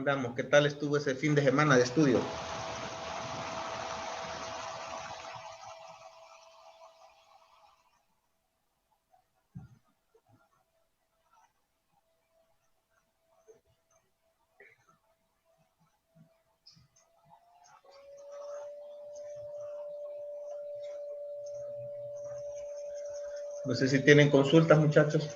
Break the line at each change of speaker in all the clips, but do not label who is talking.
Veamos, ¿qué tal estuvo ese fin de semana de estudio? No sé si tienen consultas, muchachos.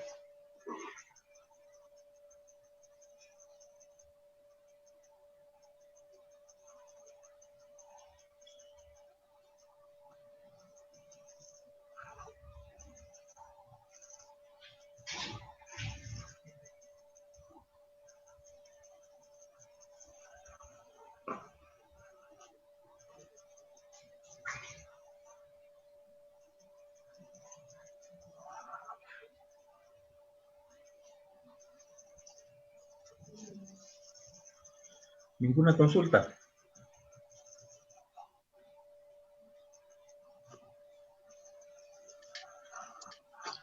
¿Ninguna consulta?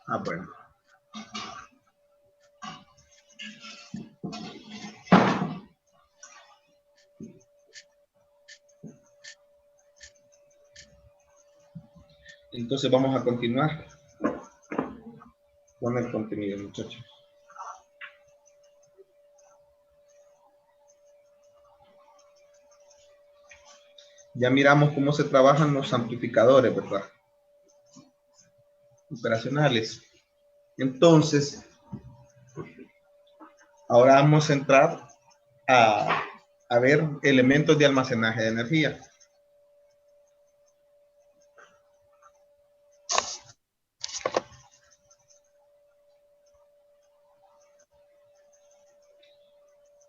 Ah, bueno. Entonces vamos a continuar con el contenido, muchachos. Ya miramos cómo se trabajan los amplificadores, ¿verdad? Operacionales. Entonces, ahora vamos a entrar a ver elementos de almacenaje de energía.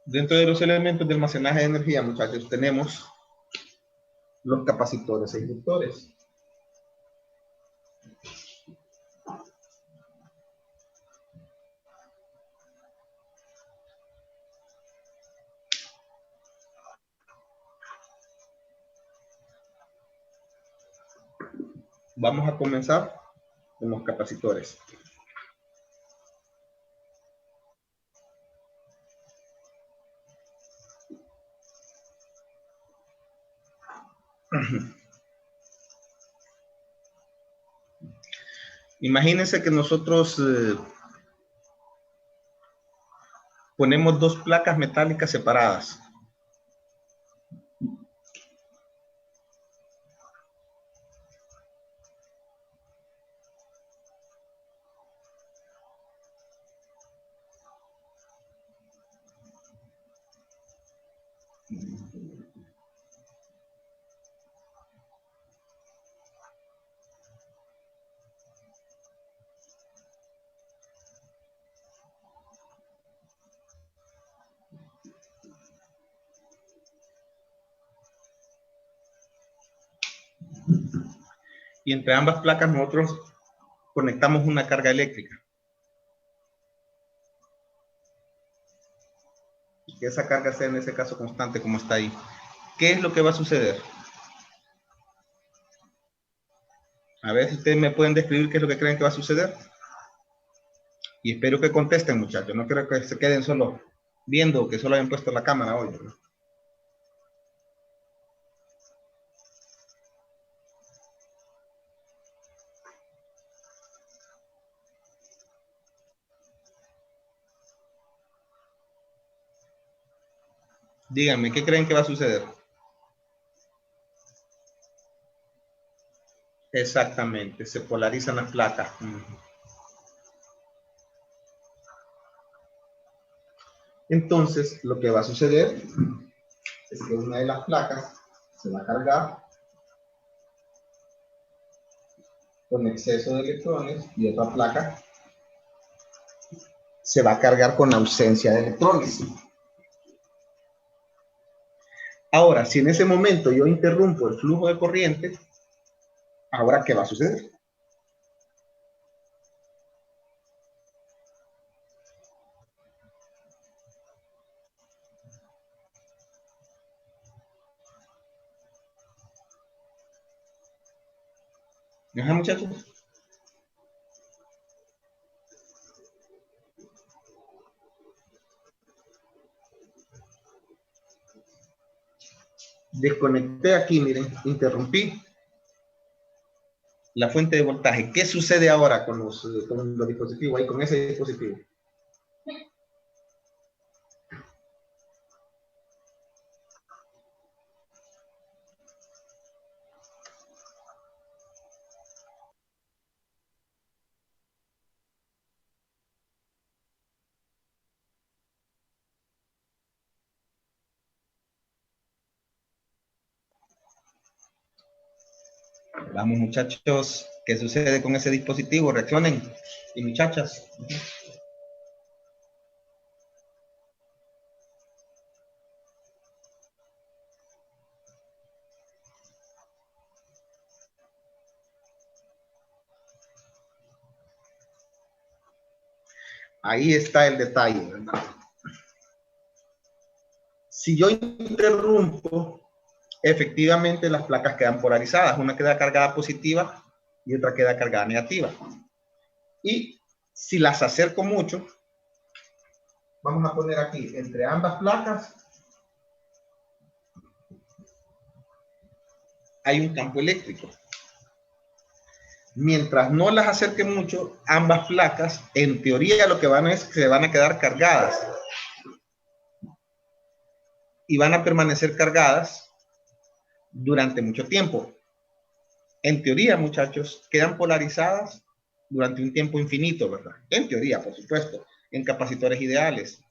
Dentro de los elementos de almacenaje de energía, muchachos, tenemos los capacitores e inductores. Vamos a comenzar con los capacitores. Imagínense que nosotros ponemos dos placas metálicas separadas. Y entre ambas placas nosotros conectamos una carga eléctrica. Y que esa carga sea en ese caso constante como está ahí. ¿Qué es lo que va a suceder? A ver si ustedes me pueden describir qué es lo que creen que va a suceder. Y espero que contesten, muchachos. No quiero que se queden solo viendo que solo hayan puesto la cámara hoy, ¿no? Díganme, ¿qué creen que va a suceder? Exactamente, se polarizan las placas. Entonces, lo que va a suceder es que una de las placas se va a cargar con exceso de electrones y otra placa se va a cargar con ausencia de electrones. Ahora, si en ese momento yo interrumpo el flujo de corriente, ¿ahora qué va a suceder? Ajá, muchachos. Desconecté aquí, miren, interrumpí la fuente de voltaje. ¿Qué sucede ahora con los dispositivos ahí, con ese dispositivo? Vamos, muchachos, ¿qué sucede con ese dispositivo? Reaccionen. Y muchachas. Ahí está el detalle, ¿verdad? Si yo interrumpo, efectivamente las placas quedan polarizadas. Una queda cargada positiva y otra queda cargada negativa. Y si las acerco mucho, vamos a poner aquí, entre ambas placas, hay un campo eléctrico. Mientras no las acerque mucho, ambas placas, en teoría lo que van es que se van a quedar cargadas. Y van a permanecer cargadas durante mucho tiempo. En teoría, muchachos, quedan polarizadas durante un tiempo infinito, ¿verdad? En teoría, por supuesto, en capacitores ideales.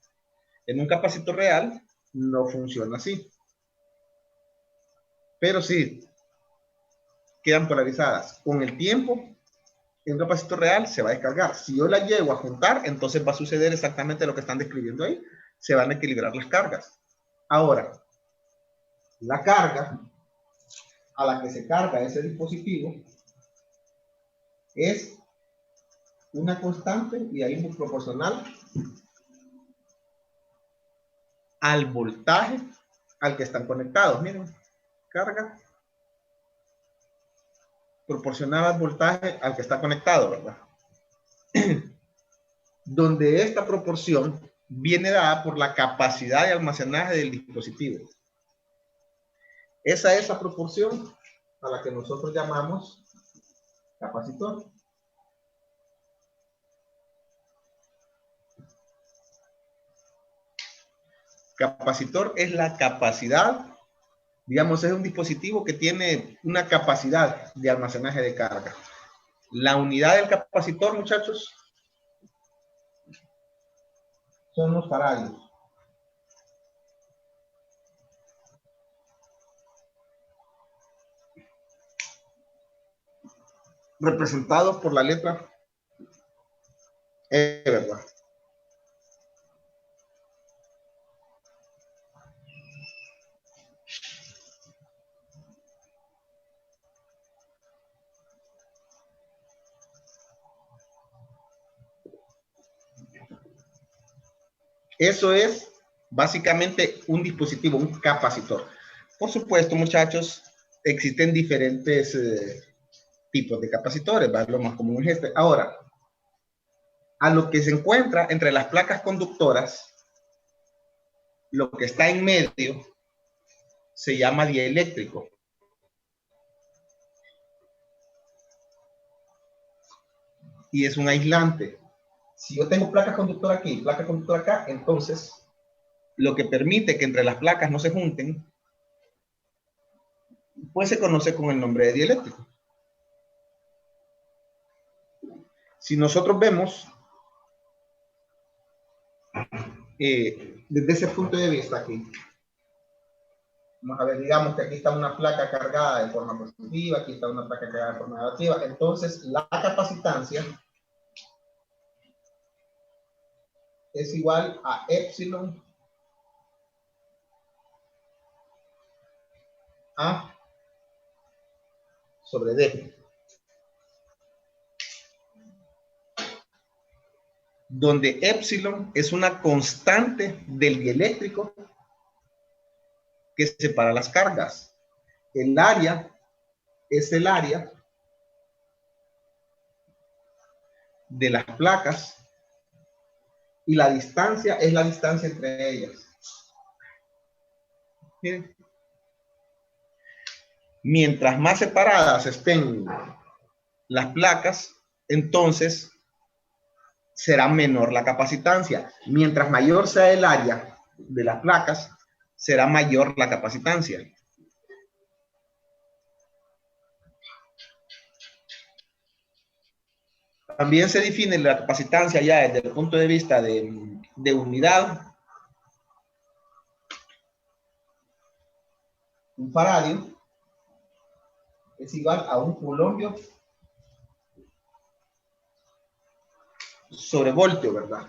En un capacitor real no funciona así. Pero sí, quedan polarizadas. Con el tiempo, en un capacitor real se va a descargar. Si yo la llevo a juntar, entonces va a suceder exactamente lo que están describiendo ahí. Se van a equilibrar las cargas. Ahora, la carga a la que se carga ese dispositivo es una constante y ahí es proporcional al voltaje al que están conectados. Miren, carga proporcional al voltaje al que está conectado, ¿verdad? Donde esta proporción viene dada por la capacidad de almacenaje del dispositivo. Esa es la proporción a la que nosotros llamamos capacitor. Capacitor es la capacidad, digamos, es un dispositivo que tiene una capacidad de almacenaje de carga. La unidad del capacitor, muchachos, son los faradios. Representados por la letra E, ¿verdad? Eso es básicamente un dispositivo, un capacitor. Por supuesto, muchachos, existen diferentes tipos de capacitores, ¿vale? Lo más común es este. Ahora, a lo que se encuentra entre las placas conductoras, lo que está en medio se llama dieléctrico. Y es un aislante. Si yo tengo placas conductoras aquí y placas conductoras acá, entonces lo que permite que entre las placas no se junten, pues se conoce con el nombre de dieléctrico. Si nosotros vemos desde ese punto de vista aquí, vamos a ver, digamos que aquí está una placa cargada de forma positiva, aquí está una placa cargada de forma negativa, entonces la capacitancia es igual a epsilon A sobre D, donde epsilon es una constante del dieléctrico que separa las cargas. El área es el área de las placas y la distancia es la distancia entre ellas. Miren, Mientras más separadas estén las placas, entonces será menor la capacitancia. Mientras mayor sea el área de las placas, será mayor la capacitancia. También se define la capacitancia ya desde el punto de vista de unidad. Un faradio es igual a un coulombio sobre voltio, ¿verdad?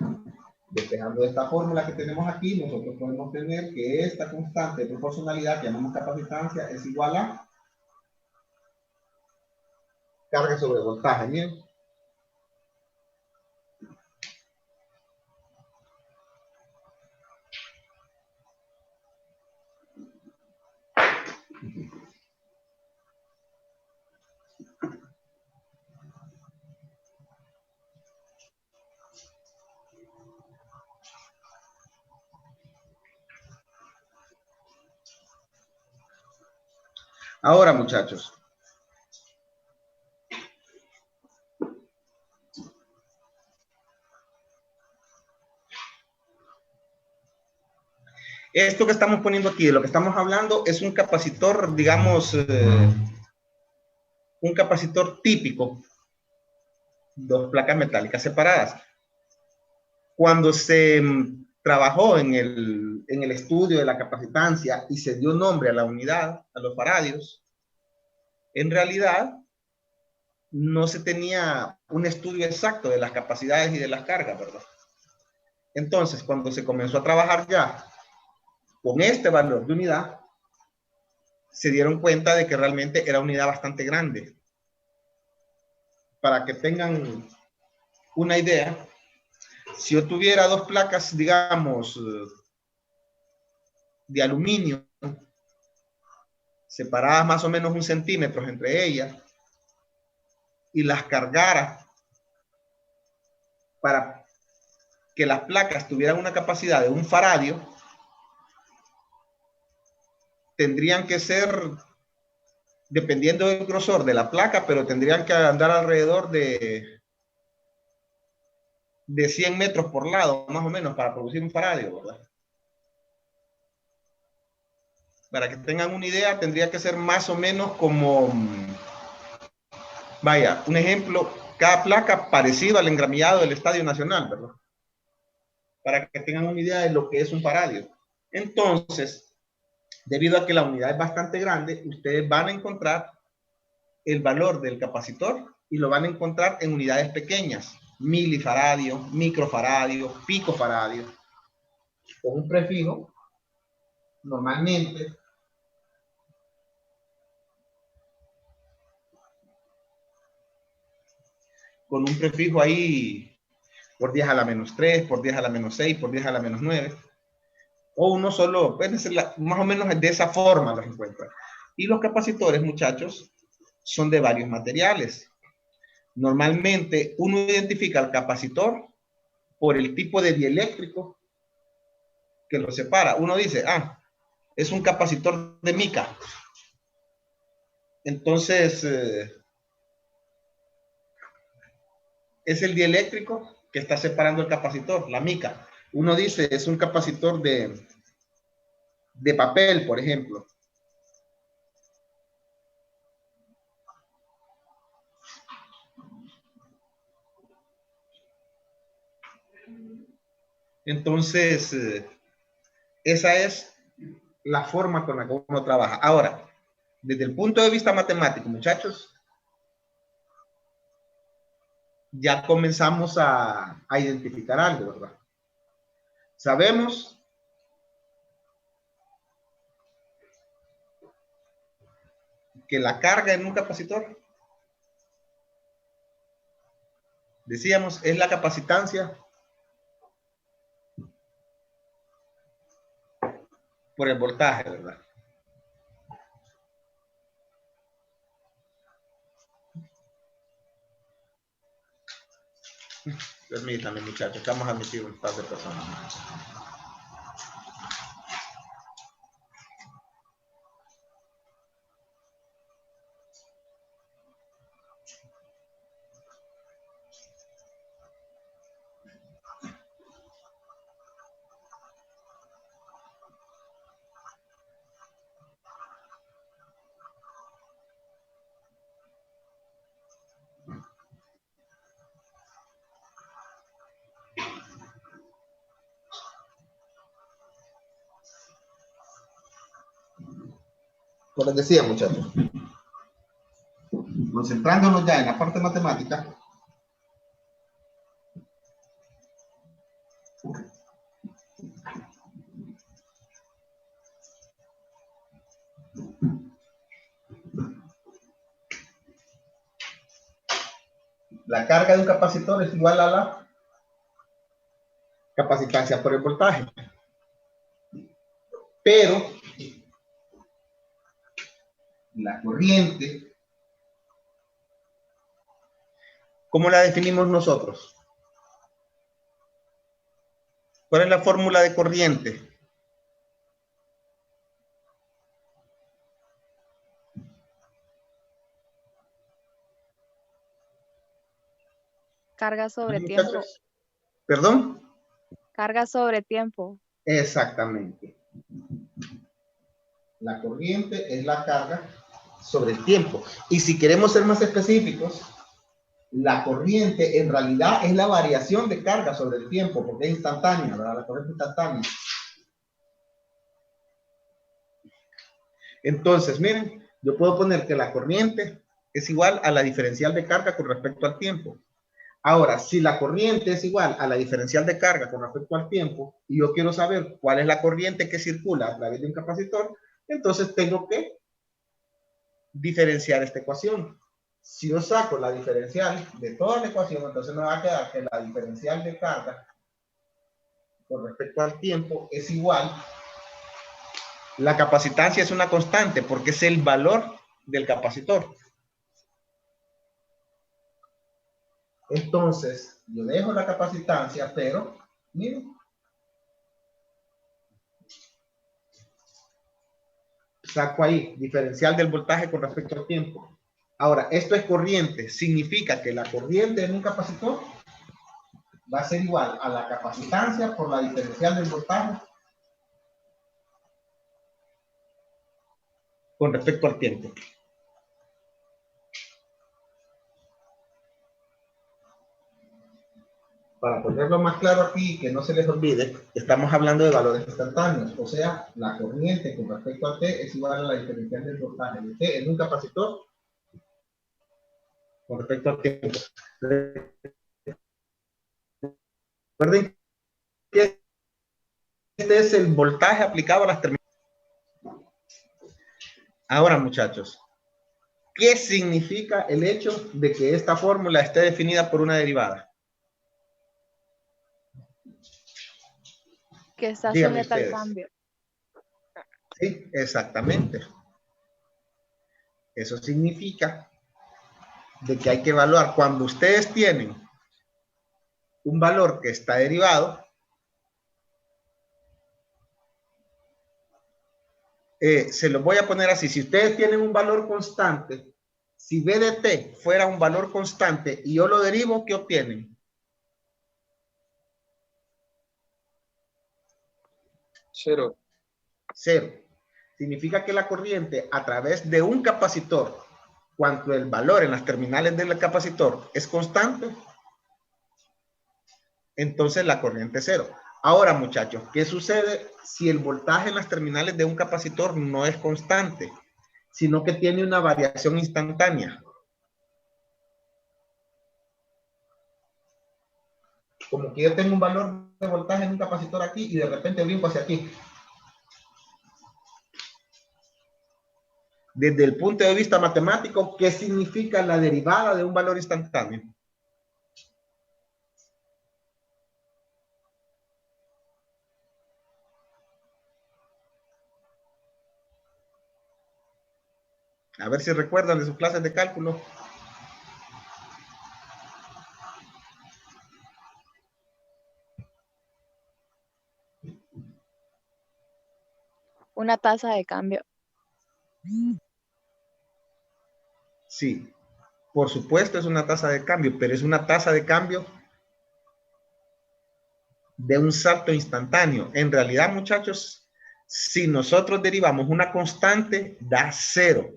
Despejando esta fórmula que tenemos aquí, nosotros podemos tener que esta constante de proporcionalidad que llamamos capacitancia es igual a carga sobre voltaje. Miren. Ahora, muchachos, esto que estamos poniendo aquí, de lo que estamos hablando, es un capacitor, digamos, un capacitor típico, dos placas metálicas separadas. Cuando se trabajó en el estudio de la capacitancia y se dio nombre a la unidad, a los faradios, en realidad no se tenía un estudio exacto de las capacidades y de las cargas, ¿verdad? Entonces, cuando se comenzó a trabajar ya con este valor de unidad, se dieron cuenta de que realmente era una unidad bastante grande. Para que tengan una idea, si yo tuviera dos placas, digamos, de aluminio, separadas más o menos 1 centímetro entre ellas, y las cargara para que las placas tuvieran una capacidad de un faradio, tendrían que ser, dependiendo del grosor de la placa, pero tendrían que andar alrededor de 100 metros por lado, más o menos, para producir un faradio, ¿verdad? Para que tengan una idea, tendría que ser más o menos como, vaya, un ejemplo, cada placa parecido al engramillado del Estadio Nacional, ¿verdad? Para que tengan una idea de lo que es un faradio. Entonces, debido a que la unidad es bastante grande, ustedes van a encontrar el valor del capacitor y lo van a encontrar en unidades pequeñas, milifaradio, microfaradio, picofaradio, con un prefijo, normalmente, con un prefijo ahí por 10 a la menos 3, por 10 a la menos 6, por 10 a la menos 9, o uno solo, puede ser más o menos de esa forma los encuentra. Y los capacitores, muchachos, son de varios materiales. Normalmente uno identifica al capacitor por el tipo de dieléctrico que lo separa. Uno dice, ah, es un capacitor de mica. Entonces, es el dieléctrico que está separando el capacitor, la mica. Uno dice, es un capacitor de papel, por ejemplo. Entonces, esa es la forma con la que uno trabaja. Ahora, desde el punto de vista matemático, muchachos, ya comenzamos a identificar algo, ¿verdad? Sabemos que la carga en un capacitor, decíamos, es la capacitancia por el voltaje, ¿verdad? Permítanme, muchachos, estamos admitiendo un par de personas. Como les decía, muchachos, concentrándonos ya en la parte matemática, la carga de un capacitor es igual a la capacitancia por el voltaje. Pero la corriente, ¿cómo la definimos nosotros? ¿Cuál es la fórmula de corriente?
Carga sobre tiempo.
¿Perdón?
Carga sobre tiempo.
Exactamente. La corriente es la carga sobre el tiempo. Y si queremos ser más específicos, la corriente en realidad es la variación de carga sobre el tiempo, porque es instantánea, ¿verdad? La corriente instantánea. Entonces, miren, yo puedo poner que la corriente es igual a la diferencial de carga con respecto al tiempo. Ahora, si la corriente es igual a la diferencial de carga con respecto al tiempo, y yo quiero saber cuál es la corriente que circula a través de un capacitor, entonces tengo que diferenciar esta ecuación. Si yo saco la diferencial de toda la ecuación, entonces me va a quedar que la diferencial de carga con respecto al tiempo es igual. La capacitancia es una constante porque es el valor del capacitor. Entonces, yo dejo la capacitancia, pero, miren, saco ahí diferencial del voltaje con respecto al tiempo. Ahora, esto es corriente. Significa que la corriente en un capacitor va a ser igual a la capacitancia por la diferencial del voltaje con respecto al tiempo. Para ponerlo más claro aquí, que no se les olvide, estamos hablando de valores instantáneos, o sea, la corriente con respecto a T es igual a la diferencial del voltaje de T en un capacitor con respecto al tiempo. Recuerden que este es el voltaje aplicado a las terminales. Ahora, muchachos, ¿qué significa el hecho de que esta fórmula esté definida por una derivada?
Que está
Díganme
sujeta al
ustedes.
cambio.
Sí, exactamente. Eso significa de que hay que evaluar cuando ustedes tienen un valor que está derivado, se los voy a poner así. Si ustedes tienen un valor constante, si B de T fuera un valor constante y yo lo derivo, ¿qué obtienen?
Cero.
Cero. Significa que la corriente a través de un capacitor, cuando el valor en las terminales del capacitor es constante, entonces la corriente es cero. Ahora, muchachos, ¿qué sucede si el voltaje en las terminales de un capacitor no es constante, sino que tiene una variación instantánea? Como que yo tengo un valor de voltaje en un capacitor aquí y de repente brinco hacia aquí. Desde el punto de vista matemático, ¿qué significa la derivada de un valor instantáneo? A ver si recuerdan de sus clases de cálculo.
Una tasa de cambio.
Sí, por supuesto es una tasa de cambio, pero es una tasa de cambio de un salto instantáneo. En realidad, muchachos, si nosotros derivamos una constante, da cero.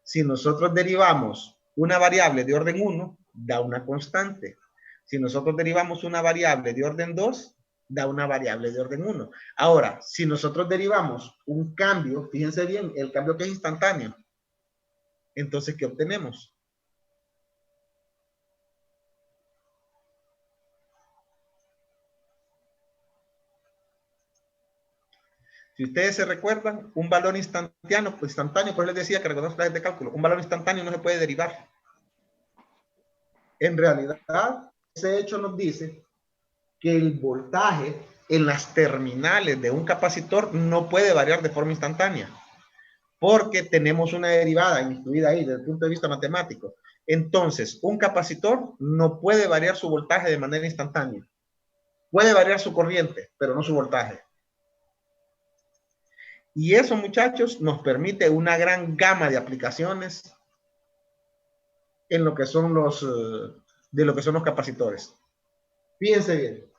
Si nosotros derivamos una variable de orden 1, da una constante. Si nosotros derivamos una variable de orden 2, da una variable de orden 1. Ahora, si nosotros derivamos un cambio, fíjense bien, el cambio que es instantáneo, entonces, ¿qué obtenemos? Si ustedes se recuerdan, un valor instantáneo, pues instantáneo, por eso les decía que recordamos clases de cálculo, un valor instantáneo no se puede derivar. En realidad, ese hecho nos dice que el voltaje en las terminales de un capacitor no puede variar de forma instantánea, porque tenemos una derivada incluida ahí desde el punto de vista matemático. Entonces, un capacitor no puede variar su voltaje de manera instantánea. Puede variar su corriente, pero no su voltaje. Y eso, muchachos, nos permite una gran gama de aplicaciones en lo que son los capacitores. Fíjense bien.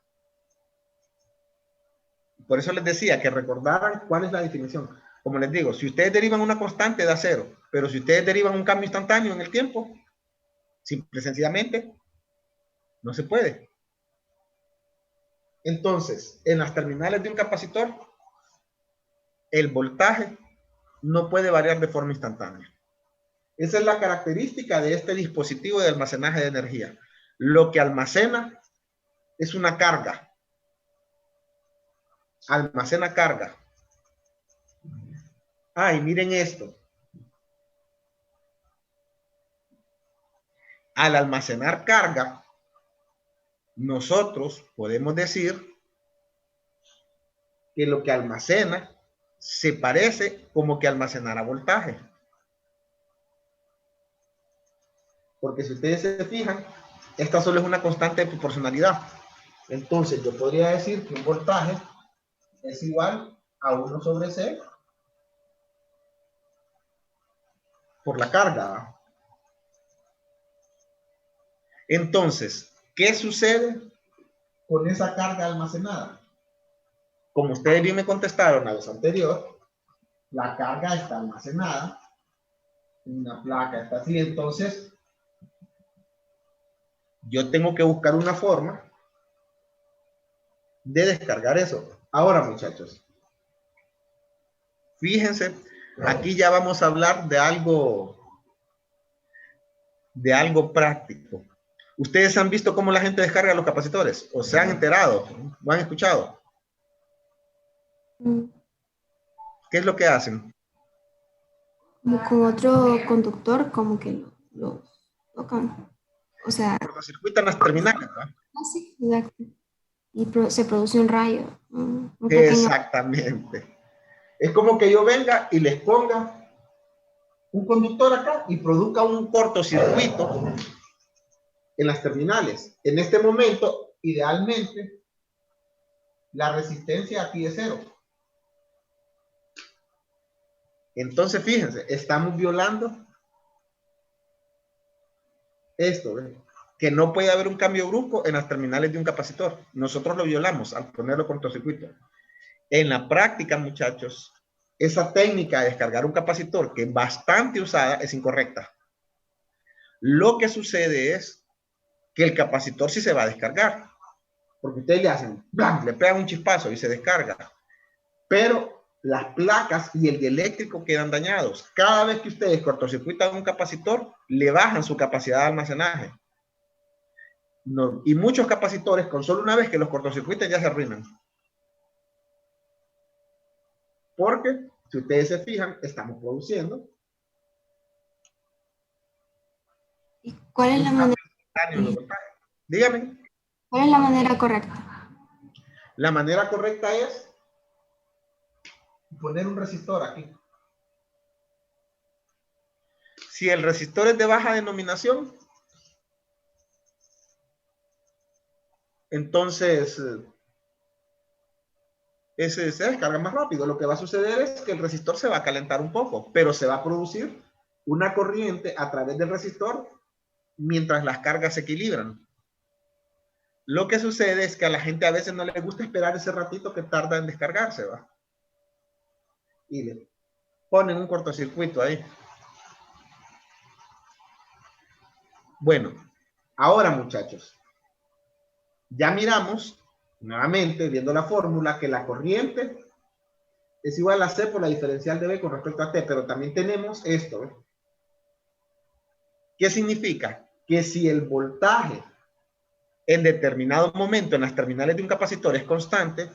Por eso les decía que recordaran cuál es la definición. Como les digo, si ustedes derivan una constante, da cero. Pero si ustedes derivan un cambio instantáneo en el tiempo, simple y sencillamente, no se puede. Entonces, en las terminales de un capacitor, el voltaje no puede variar de forma instantánea. Esa es la característica de este dispositivo de almacenaje de energía. Lo que almacena es una carga. Almacena carga. Y miren esto. Al almacenar carga, nosotros podemos decir que lo que almacena se parece como que almacenara voltaje. Porque si ustedes se fijan, esta solo es una constante de proporcionalidad. Entonces yo podría decir que un voltaje es igual a 1 sobre C por la carga. Entonces, ¿qué sucede con esa carga almacenada? Como ustedes bien me contestaron la vez anterior, la carga está almacenada, una placa está así, entonces yo tengo que buscar una forma de descargar eso. Ahora, muchachos, fíjense, aquí ya vamos a hablar de algo práctico. ¿Ustedes han visto cómo la gente descarga los capacitores? ¿O se han enterado? ¿O han escuchado? ¿Qué es lo que hacen?
Como con otro conductor, como que lo tocan. O sea,
Cortocircuitan las terminales, ¿no?
así, exacto. Y se produce un rayo. Un pequeño...
Exactamente. Es como que yo venga y les ponga un conductor acá y produzca un cortocircuito en las terminales. En este momento, idealmente, la resistencia aquí es 0. Entonces, fíjense, estamos violando esto, ¿ven? Que no puede haber un cambio brusco en las terminales de un capacitor. Nosotros lo violamos al ponerlo cortocircuito. En la práctica, muchachos, esa técnica de descargar un capacitor, que es bastante usada, es incorrecta. Lo que sucede es que el capacitor sí se va a descargar, porque ustedes le hacen, ¡blam!, le pegan un chispazo y se descarga. Pero las placas y el dieléctrico quedan dañados. Cada vez que ustedes cortocircuitan un capacitor, le bajan su capacidad de almacenaje. No, y muchos capacitores, con solo una vez que los cortocircuitan, ya se arruinan. Porque, si ustedes se fijan, estamos produciendo.
¿Y cuál es la manera?
Dígame.
¿Cuál es la manera correcta?
La manera correcta es poner un resistor aquí. Si el resistor es de baja denominación, entonces ese se descarga más rápido. Lo que va a suceder es que el resistor se va a calentar un poco, pero se va a producir una corriente a través del resistor mientras las cargas se equilibran. Lo que sucede es que a la gente a veces no le gusta esperar ese ratito que tarda en descargarse, ¿va? Y le ponen un cortocircuito ahí. Bueno, ahora, muchachos, ya miramos Nuevamente, viendo la fórmula, que la corriente es igual a C por la diferencial de B con respecto a T, pero también tenemos esto, ¿eh? ¿Qué significa? Que si el voltaje en determinado momento en las terminales de un capacitor es constante,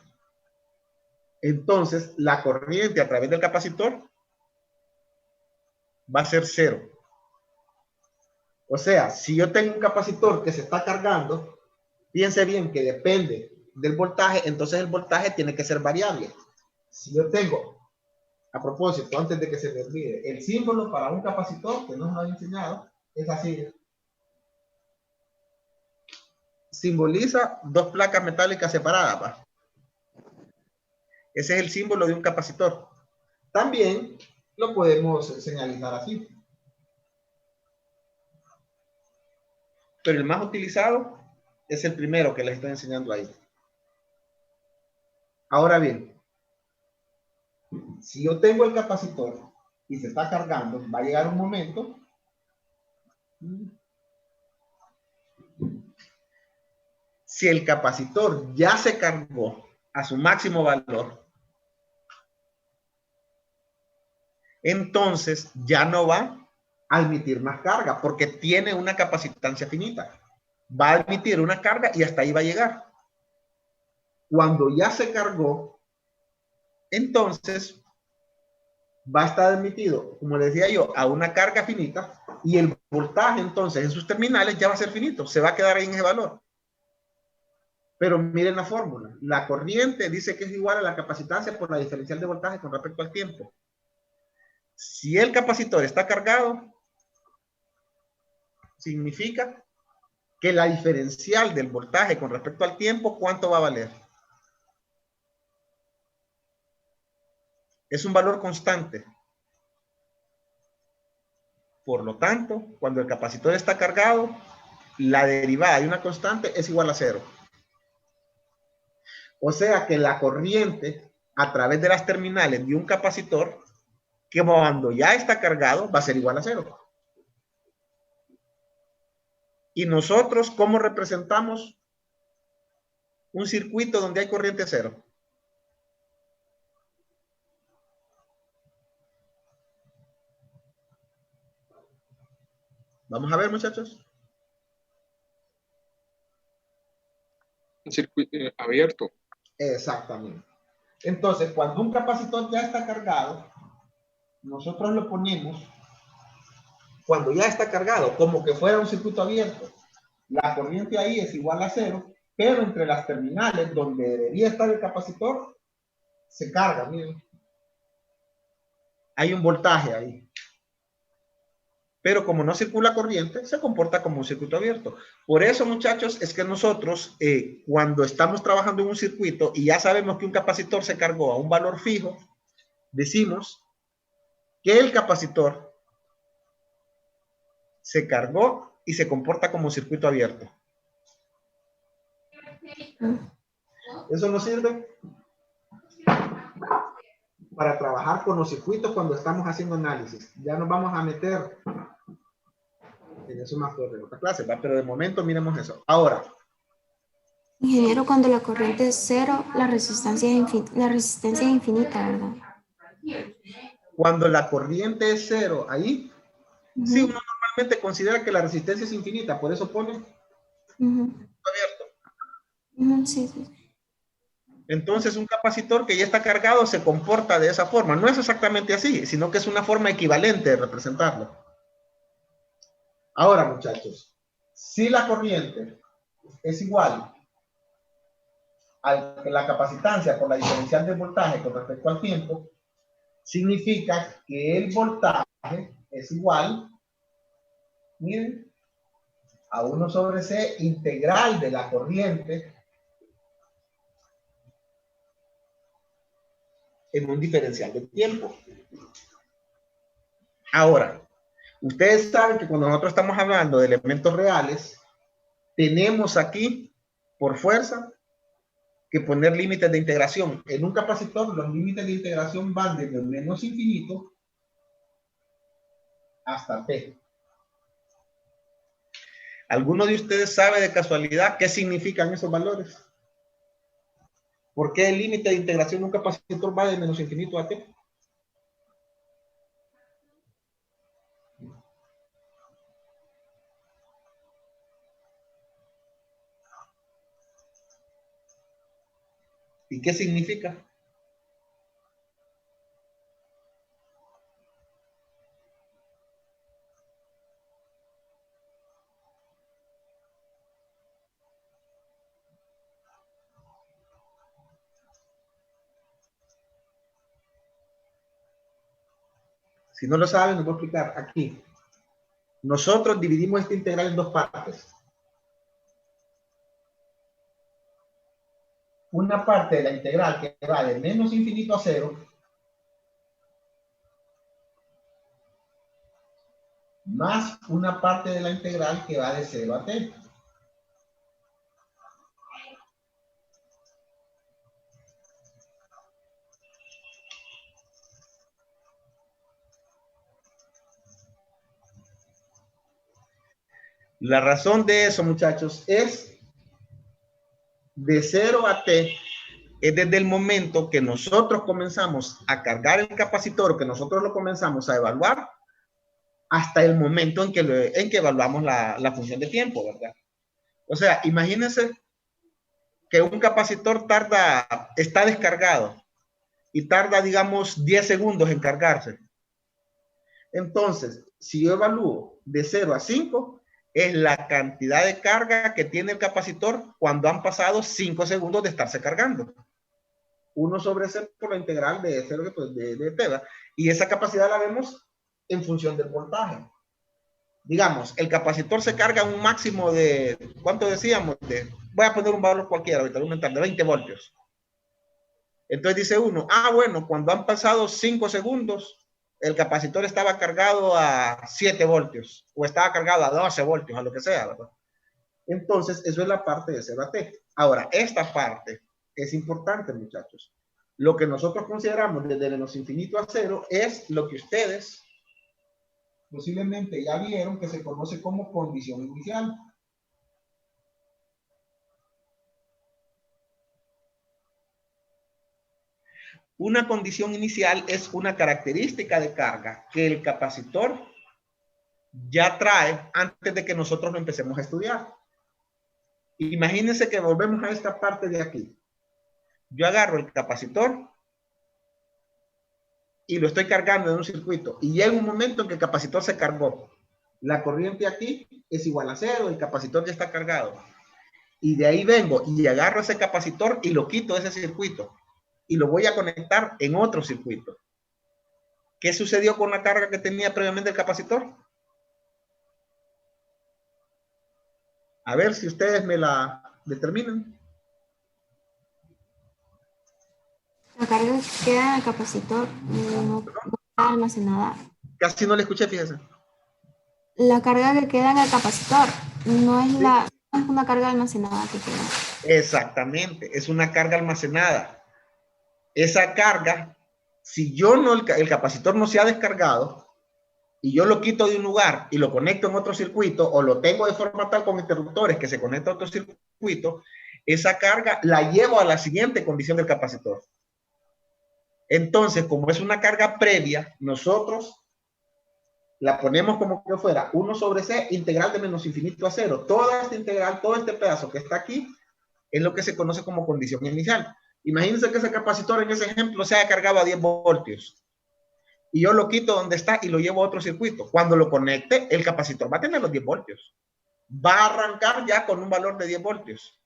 entonces la corriente a través del capacitor va a ser cero. O sea, si yo tengo un capacitor que se está cargando, piense bien que depende del voltaje, entonces el voltaje tiene que ser variable. Si yo tengo, a propósito, antes de que se me olvide, el símbolo para un capacitor que no nos lo han enseñado, es así. Simboliza dos placas metálicas separadas, ¿va? Ese es el símbolo de un capacitor. También lo podemos señalizar así. Pero el más utilizado es el primero que les estoy enseñando ahí. Ahora bien, si yo tengo el capacitor y se está cargando, va a llegar un momento si el capacitor ya se cargó a su máximo valor, entonces ya no va a emitir más carga porque tiene una capacitancia finita. Va a emitir una carga y hasta ahí va a llegar. Cuando ya se cargó, entonces va a estar emitido, como les decía yo, a una carga finita y el voltaje entonces en sus terminales ya va a ser finito, se va a quedar ahí en ese valor. Pero miren la fórmula, la corriente dice que es igual a la capacitancia por la diferencial de voltaje con respecto al tiempo. Si el capacitor está cargado, significa que la diferencial del voltaje con respecto al tiempo, ¿cuánto va a valer? Es un valor constante. Por lo tanto, cuando el capacitor está cargado, la derivada de una constante es igual a cero. O sea que la corriente a través de las terminales de un capacitor, que cuando ya está cargado, va a ser igual a cero. Y nosotros, ¿cómo representamos un circuito donde hay corriente cero? Vamos a ver, muchachos.
Un circuito abierto.
Exactamente. Entonces, cuando un capacitor ya está cargado, nosotros lo ponemos cuando ya está cargado, como que fuera un circuito abierto. La corriente ahí es igual a cero, pero entre las terminales donde debería estar el capacitor, se carga, miren. Hay un voltaje ahí. Pero como no circula corriente, se comporta como un circuito abierto. Por eso, muchachos, es que nosotros, cuando estamos trabajando en un circuito y ya sabemos que un capacitor se cargó a un valor fijo, decimos que el capacitor se cargó y se comporta como circuito abierto. Eso nos sirve para trabajar con los circuitos cuando estamos haciendo análisis. Ya nos vamos a meter en eso más fuerte en otra clase, ¿va? Pero de momento miremos eso. Ahora.
Ingeniero, cuando la corriente es cero, la resistencia es infinita, ¿verdad?
Cuando la corriente es cero, ahí, sí, uno normalmente considera que la resistencia es infinita, por eso pone abierto.
Sí, sí.
Entonces, un capacitor que ya está cargado se comporta de esa forma. No es exactamente así, sino que es una forma equivalente de representarlo. Ahora, muchachos, si la corriente es igual a la capacitancia por la diferencial del voltaje con respecto al tiempo, significa que el voltaje es igual, miren, a 1 sobre C integral de la corriente en un diferencial de tiempo. Ahora, ustedes saben que cuando nosotros estamos hablando de elementos reales, tenemos aquí, por fuerza, que poner límites de integración. En un capacitor, los límites de integración van desde menos infinito hasta T. ¿Alguno de ustedes sabe de casualidad qué significan esos valores? ¿Por qué el límite de integración de un capacitor va de menos infinito a t? ¿Y qué significa? Si no lo saben, les voy a explicar aquí. Nosotros dividimos esta integral en dos partes. Una parte de la integral que va de menos infinito a cero, más una parte de la integral que va de 0 a t. La razón de eso, muchachos, es de 0 a t, es desde el momento que nosotros comenzamos a cargar el capacitor, que nosotros lo comenzamos a evaluar, hasta el momento en que evaluamos la función de tiempo, ¿verdad? O sea, imagínense que un capacitor está descargado y tarda, digamos, 10 segundos en cargarse. Entonces, si yo evalúo de 0 a 5, es la cantidad de carga que tiene el capacitor cuando han pasado 5 segundos de estarse cargando. 1 sobre c por la integral de 0 de t, ¿verdad? Y esa capacidad la vemos en función del voltaje. Digamos, el capacitor se carga un máximo de, ¿cuánto decíamos? Voy a poner un valor cualquiera, ahorita voy a aumentar, de 20 voltios. Entonces dice uno, bueno, cuando han pasado 5 segundos, el capacitor estaba cargado a 7 voltios, o estaba cargado a 12 voltios, a lo que sea, ¿verdad? Entonces, eso es la parte de 0 a t. Ahora, esta parte es importante, muchachos. Lo que nosotros consideramos desde menos infinito a 0 es lo que ustedes posiblemente ya vieron que se conoce como condición inicial. Una condición inicial es una característica de carga que el capacitor ya trae antes de que nosotros lo empecemos a estudiar. Imagínense que volvemos a esta parte de aquí. Yo agarro el capacitor y lo estoy cargando en un circuito. Y llega un momento en que el capacitor se cargó. La corriente aquí es igual a 0, el capacitor ya está cargado. Y de ahí vengo y agarro ese capacitor y lo quito de ese circuito. Y lo voy a conectar en otro circuito. ¿Qué sucedió con la carga que tenía previamente el capacitor? A ver si ustedes me la determinan.
La carga que queda en el capacitor no está almacenada.
Casi no le escuché, fíjense.
La carga que queda en el capacitor no es, no es una carga almacenada que queda.
Exactamente, es una carga almacenada. Esa carga, si yo no, el capacitor no se ha descargado y yo lo quito de un lugar y lo conecto en otro circuito o lo tengo de forma tal con interruptores que se conecta a otro circuito, esa carga la llevo a la siguiente condición del capacitor. Entonces, como es una carga previa, nosotros la ponemos como que fuera 1 sobre c, integral de menos infinito a 0. Toda esta integral, todo este pedazo que está aquí, es lo que se conoce como condición inicial. Imagínense que ese capacitor en ese ejemplo se haya cargado a 10 voltios. Y yo lo quito donde está y lo llevo a otro circuito. Cuando lo conecte, el capacitor va a tener los 10 voltios. Va a arrancar ya con un valor de 10 voltios.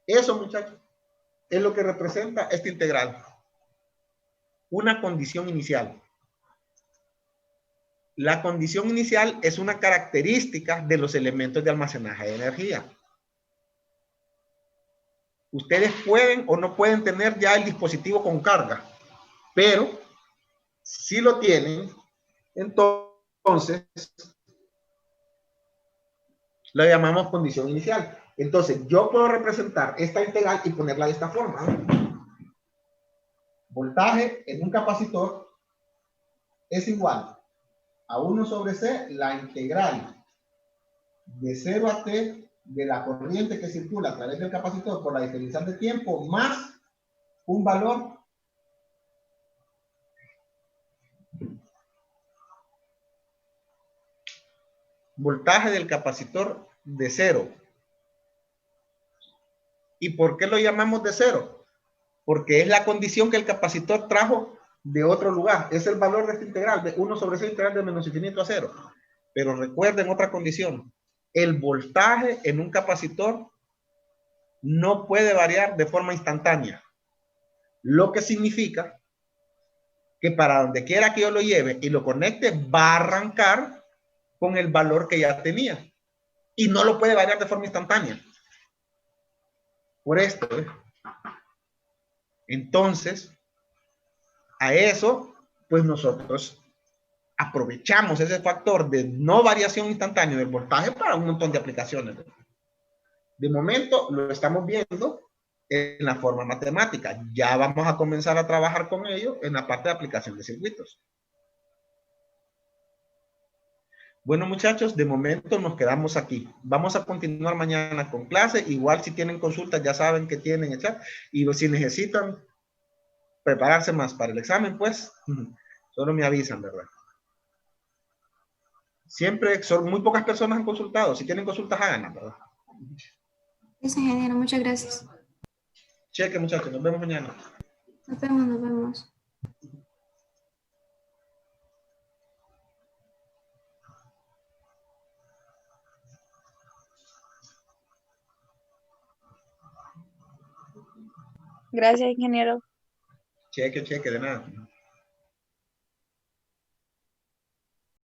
Eso, muchachos, es lo que representa esta integral. Una condición inicial. La condición inicial es una característica de los elementos de almacenaje de energía. Ustedes pueden o no pueden tener ya el dispositivo con carga, pero si lo tienen, entonces lo llamamos condición inicial. Entonces, yo puedo representar esta integral y ponerla de esta forma, ¿no? Voltaje en un capacitor es igual a 1 sobre c, la integral de 0 a t de la corriente que circula a través del capacitor por la diferencial de tiempo más un valor voltaje del capacitor de 0. ¿Y por qué lo llamamos de 0? Porque es la condición que el capacitor trajo de otro lugar. Es el valor de esta integral, de 1 sobre 6 integral de menos infinito a 0. Pero recuerden otra condición. El voltaje en un capacitor no puede variar de forma instantánea. Lo que significa que para donde quiera que yo lo lleve y lo conecte, va a arrancar con el valor que ya tenía. Y no lo puede variar de forma instantánea. Por esto, ¿eh? Entonces, a eso, pues nosotros aprovechamos ese factor de no variación instantánea del voltaje para un montón de aplicaciones. De momento lo estamos viendo en la forma matemática. Ya vamos a comenzar a trabajar con ello en la parte de aplicación de circuitos. Bueno, muchachos, de momento nos quedamos aquí. Vamos a continuar mañana con clase. Igual si tienen consultas ya saben que tienen el chat. Y si necesitan prepararse más para el examen, pues solo me avisan, ¿verdad? Siempre son muy pocas personas han consultado. Si tienen consultas, háganlas, ¿verdad?
Sí, ingeniero, muchas gracias.
Cheque, muchachos. Nos vemos mañana.
Nos vemos, nos vemos.
Gracias, ingeniero.
Cheque, de nada.